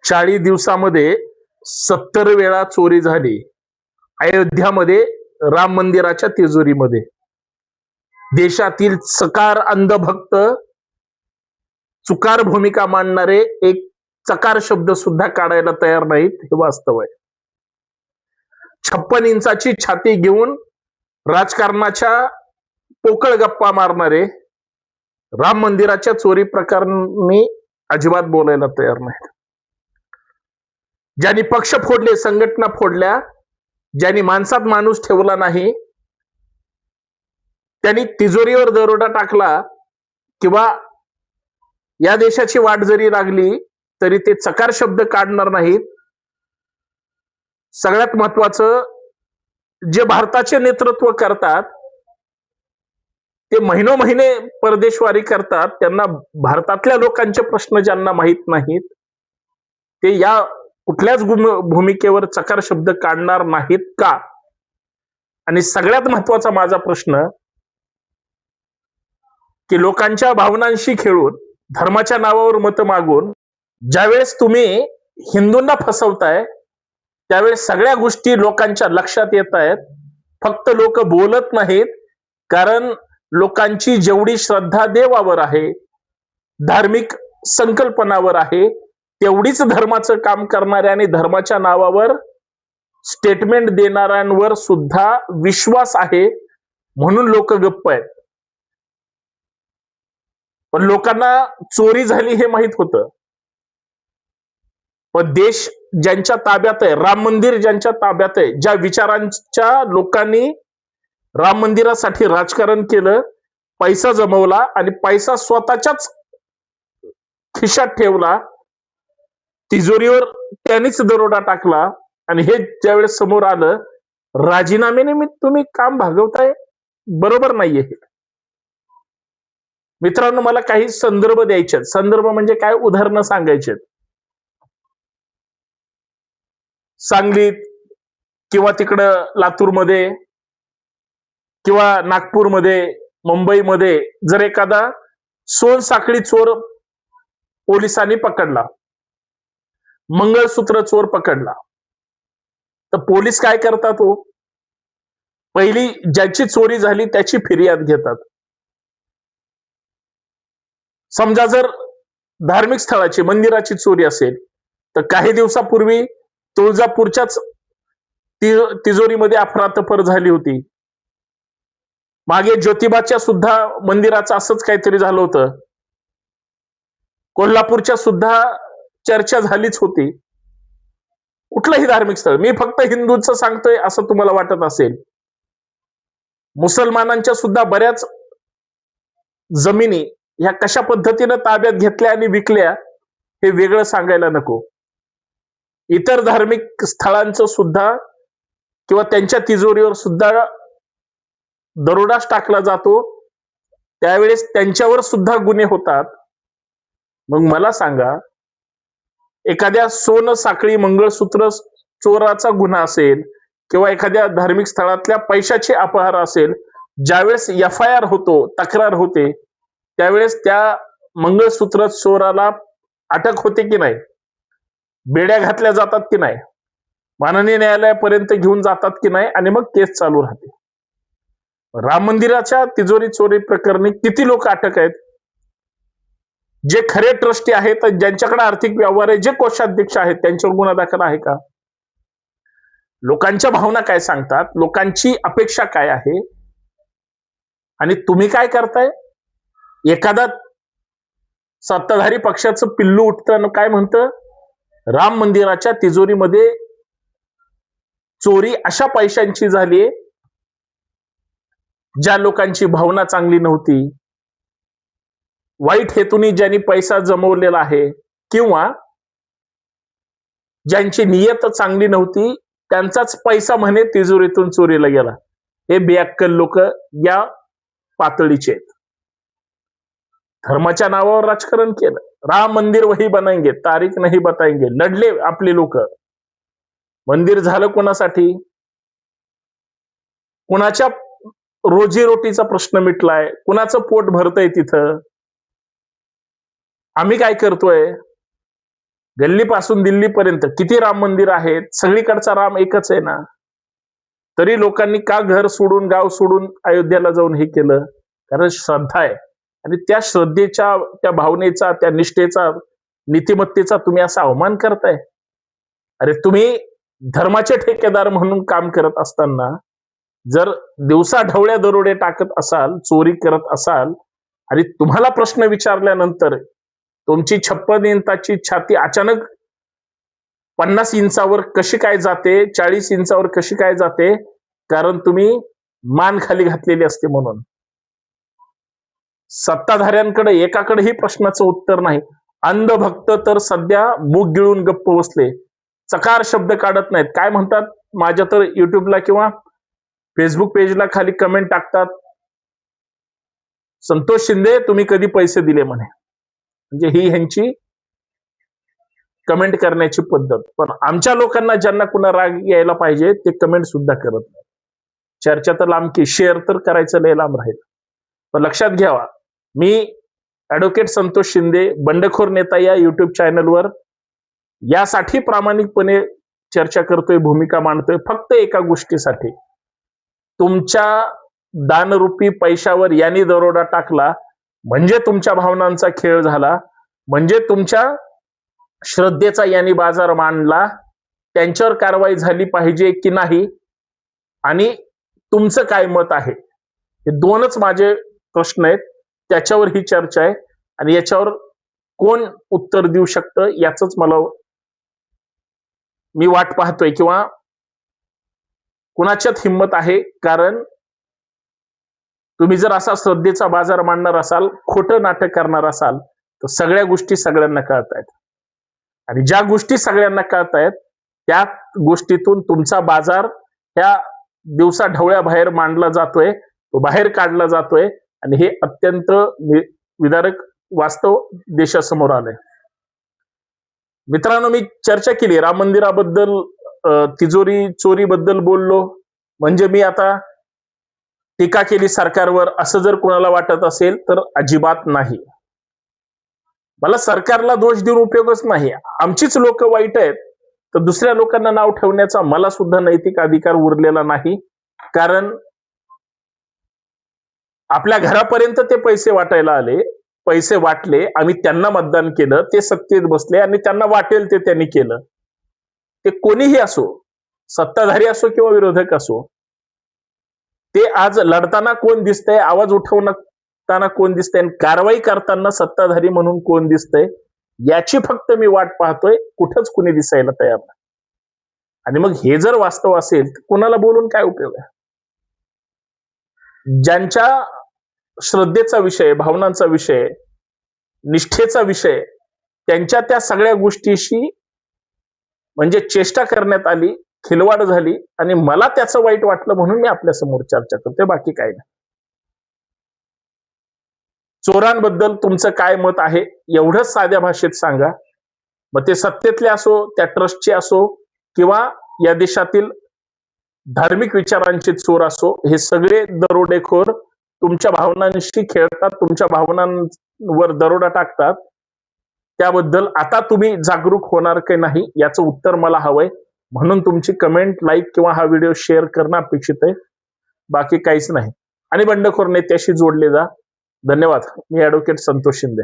40 दिवसामध्ये 70 वेळा चोरी झाली अयोध्यामध्ये राम मंदिराच्या तिजोरीमध्ये. देशातील चकार अंधभक्त चुकार भूमिका मांडणारे एक चकार शब्द सुद्धा काढायला तयार नाहीत, हे वास्तव आहे. 56 इंचाची छाती घेऊन राजकारणाच्या पोकळ गप्पा मारणारे राम मंदिराच्या चोरी प्रकरणी अजिबात बोलायला तयार नाहीत. ज्यांनी पक्ष फोडले, संघटना फोडल्या, ज्यांनी माणसात माणूस ठेवला नाही, त्यांनी तिजोरीवर दरोडा टाकला किंवा या देशाची वाट जरी लागली तरी ते चकार शब्द काढणार नाहीत. सगळ्यात महत्वाचं, जे भारताचे नेतृत्व करतात ते महिनोमहिने परदेशवारी करतात, त्यांना भारतातल्या लोकांचे प्रश्न ज्यांना माहीत नाहीत ते या कुठल्याच भूमिकेवर चकार शब्द काढणार नाहीत का? आणि सगळ्यात महत्वाचा माझा प्रश्न की लोकांच्या भावनांशी खेळून, धर्माच्या नावावर मत मागून ज्यावेळेस तुम्ही हिंदूंना फसवताय त्यावेळेस सगळ्या गोष्टी लोकांच्या लक्षात येत आहेत. फक्त लोक बोलत नाहीत, कारण लोकांची जेवढी श्रद्धा देवावर आहे, धार्मिक संकल्पनावर आहे, तेवढीच धर्माचं काम करणाऱ्या आणि धर्माच्या नावावर स्टेटमेंट देणाऱ्यांवर सुद्धा विश्वास आहे, म्हणून लोक गप्प आहेत. पण लोकांना चोरी झाली हे माहित होतं, पण देश ज्यांच्या ताब्यात आहे, राम मंदिर ज्यांच्या ताब्यात आहे, ज्या विचारांच्या लोकांनी राम मंदिरासाठी राजकारण केलं, पैसा जमवला आणि पैसा स्वतःच्याच खिशात ठेवला, तिजोरीवर त्यांनीच दरोडा टाकला, आणि हे ज्यावेळेस समोर आलं, राजीनाम्यानिमित्त तुम्ही काम भागवताय, बरोबर नाहीये हे. मित्रांनो, मला काही संदर्भ द्यायचे, संदर्भ म्हणजे काय, उदाहरणं सांगायचे. सांगलीत किंवा तिकडं लातूरमध्ये किंवा नागपूरमध्ये, मुंबईमध्ये जर एखादा सोनसाखळी चोर पोलिसांनी पकडला, मंगळसूत्र चोर पकडला, तर पोलीस काय करतात? हो, पहिली ज्याची चोरी झाली त्याची फिर्याद घेतात. समजा जर धार्मिक स्थळाची, मंदिराची चोरी असेल तर काही दिवसापूर्वी तुळजापूरच्याच तिजोरीमध्ये अफरातफर झाली होती. मागे ज्योतिबाच्या सुद्धा मंदिराचं असंच काहीतरी झालं होतं. कोल्हापूरच्या सुद्धा चर्चा झालीच होती. कुठलंही धार्मिक स्थळ, मी फक्त हिंदूंचं सांगतोय असं तुम्हाला वाटत असेल, मुसलमानांच्या सुद्धा बऱ्याच जमिनी ह्या कशा पद्धतीनं ताब्यात घेतल्या आणि विकल्या हे वेगळं सांगायला नको. इतर धार्मिक स्थळांचं सुद्धा किंवा त्यांच्या तिजोरीवर सुद्धा दरोडाच टाकला जातो, त्यावेळेस त्यांच्यावर सुद्धा गुन्हे होतात. मग मला सांगा, एखाद्या सोन साखळी मंगळसूत्र चोराचा गुन्हा असेल किंवा एखाद्या धार्मिक स्थळातल्या पैशाचे अपहार असेल, ज्यावेळेस FIR होतो, तक्रार होते, त्यावेळेस त्या मंगळसूत्र चोराला अटक होते की नाही, बेड्या घातल्या जातात की नाही, माननीय न्यायालयापर्यंत घेऊन जातात की नाही, आणि मग केस चालू राहते. राम मंदिराच्या तिजोरी चोरी प्रकरणी किती लोक अटक आहेत? जे खरे ट्रस्टी आहेत, ज्यांच्याकडे आर्थिक व्यवहार आहे, जे कोषाध्यक्ष आहेत, त्यांच्यावर गुन्हा दाखल आहे का? लोकांच्या भावना काय सांगतात, लोकांची अपेक्षा काय आहे, आणि तुम्ही काय करताय? एखादा सत्ताधारी पक्षाचं पिल्लू उठतं, काय म्हणतं, राम मंदिराच्या तिजोरीमध्ये चोरी अशा पैशांची झाली ज्या लोकांची भावना चांगली नव्हती, वाईट हेतूने ज्यांनी पैसा जमवलेला आहे, किंवा ज्यांची नियत चांगली नव्हती त्यांचाच पैसा म्हणे तिजोरीतून चोरीला गेला. हे बेअक्कल लोक या पातळीचे आहेत. धर्माच्या नावावर राजकारण केलं, राम मंदिर वही बनाएंगे, तारीख नाही बताएंगे, लढले आपले लोक. मंदिर झालं कोणासाठी? कुणाच्या रोजीरोटीचा प्रश्न मिटलाय, कुणाचं पोट भरतंय तिथं. आम्ही काय करतोय? गल्लीपासून दिल्लीपर्यंत किती राम मंदिर आहेत, सगळीकडचा राम एकच आहे ना. तरी लोकांनी का घर सोडून गाव सोडून अयोध्येला जाऊन हे केलं? कारण श्रद्धा आहे. आणि त्या श्रद्धेच्या, त्या भावनेचा, त्या निष्ठेचा, नीतिमत्तेचा तुम्ही असा अवमान करताय. अरे तुम्ही धर्माचे ठेकेदार म्हणून काम करत असताना जर दिवसा ढवळ्या दरोडे टाकत असाल, चोरी करत असाल, आणि तुम्हाला प्रश्न विचारल्यानंतर तुमची 56 इंचाची छाती अचानक 50 इंचावर कशी काय जाते, 40 इंचावर कशी काय जाते? कारण तुम्ही मान खाली घातलेली असते म्हणून. सत्ताधाऱ्यांकडे एकाकडेही प्रश्नाचं उत्तर नाही. अंधभक्त तर सध्या मूग गिळून गप्प बसले, चकार शब्द काढत नाहीत. काय म्हणतात, माझ्या तर युट्यूबला किंवा फेसबुक पेजला खाली कमेंट टाकतात, संतोष शिंदे तुम्ही कधी पैसे दिले म्हणे. म्हणजे ही ह्यांची कमेंट करण्याची पद्धत. पण आमच्या लोकांना ज्यांना कुणा राग यायला पाहिजे ते कमेंट सुद्धा करत नाही. चर्चा तर लांब की, शेअर तर करायचं लय लांब राहील. पण लक्षात घ्यावा, मी ऍडव्होकेट संतोष शिंदे, बंडखोर नेता या युट्यूब चॅनलवर यासाठी प्रामाणिकपणे चर्चा करतोय, भूमिका मांडतोय, फक्त एका गोष्टीसाठी. तुमच्या दानरूपी पैशावर यांनी दरोडा टाकला म्हणजे तुमच्या भावनांचा खेळ झाला, म्हणजे तुमच्या श्रद्धेचा यांनी बाजार मांडला. त्यांच्यावर कारवाई झाली पाहिजे की नाही, आणि तुमचं काय मत आहे, हे दोनच माझे प्रश्न आहेत. त्याच्यावर ही चर्चा आहे, आणि याच्यावर कोण उत्तर देऊ शकतं याच मला मी वाट पाहतोय, किंवा कुणाच्यात हिंमत आहे. कारण तुम्ही जर असा श्रद्धेचा बाजार मांडणार असाल, खोटं नाटक करणार असाल, तर सगळ्या गोष्टी सगळ्यांना कळतायत. आणि ज्या गोष्टी सगळ्यांना कळतायत त्या गोष्टीतून तुमचा बाजार ह्या दिवसा ढवळ्या बाहेर मांडला जातोय, तो बाहेर काढला जातोय, आणि हे अत्यंत विदारक वास्तव देशासमोर आलंय. मित्रांनो, मी चर्चा केली राम मंदिराबद्दल, तिजोरी चोरीबद्दल बोललो, म्हणजे मी आता टीका केली सरकारवर असं जर कोणाला वाटत असेल तर अजिबात नाही. मला सरकारला दोष देऊन उपयोगच नाही. आमचीच लोक वाईट आहेत तर दुसऱ्या लोकांना नाव ठेवण्याचा मला सुद्धा नैतिक अधिकार उरलेला नाही. कारण आपल्या घरापर्यंत ते पैसे वाटायला आले, पैसे वाटले, आम्ही त्यांना मतदान केलं, ते सत्तेत बसले आणि त्यांना वाटेल ते त्यांनी केलं. ते कोणीही असो, सत्ताधारी असो किंवा विरोधक असो, ते आज लढताना कोण दिसतंय, आवाज उठवताना कोण दिसतंय, आणि कारवाई करताना सत्ताधारी म्हणून कोण दिसतंय, याची फक्त मी वाट पाहतोय. कुठंच कुणी दिसायला तयार नाही. आणि मग हे जर वास्तव असेल तर कोणाला बोलून काय उपयोग आहे? ज्यांच्या श्रद्धेचा विषय, भावनांचा विषय, निष्ठेचा विषय, त्यांच्या त्या सगळ्या गोष्टीशी म्हणजे चेष्टा करण्यात आली, खिलवाड झाली, आणि मला त्याचं वाईट वाटलं म्हणून मी आपल्या समोर चर्चा करतोय, बाकी काय नाही. चोरांबद्दल तुमचं काय मत आहे एवढंच साध्या भाषेत सांगा. मग ते सत्तेतले असो, त्या ट्रस्टचे असो, किंवा या देशातील धार्मिक विचारांचे चोर असो, हे सगळे दरोडेखोर तुमच्या भावनांशी खेळतात, तुमच्या भावनांवर दरोडा टाकतात. त्याबद्दल आता तुम्ही जागरूक होणार की नाही याचं उत्तर मला हवंय. म्हणून तुमची कमेंट, लाईक किंवा हा व्हिडिओ शेअर करणं अपेक्षित आहे, बाकी काहीच नाही. आणि बंडखोर नेत्याशी जोडले जा. धन्यवाद. मी ॲडव्होकेट संतोष शिंदे.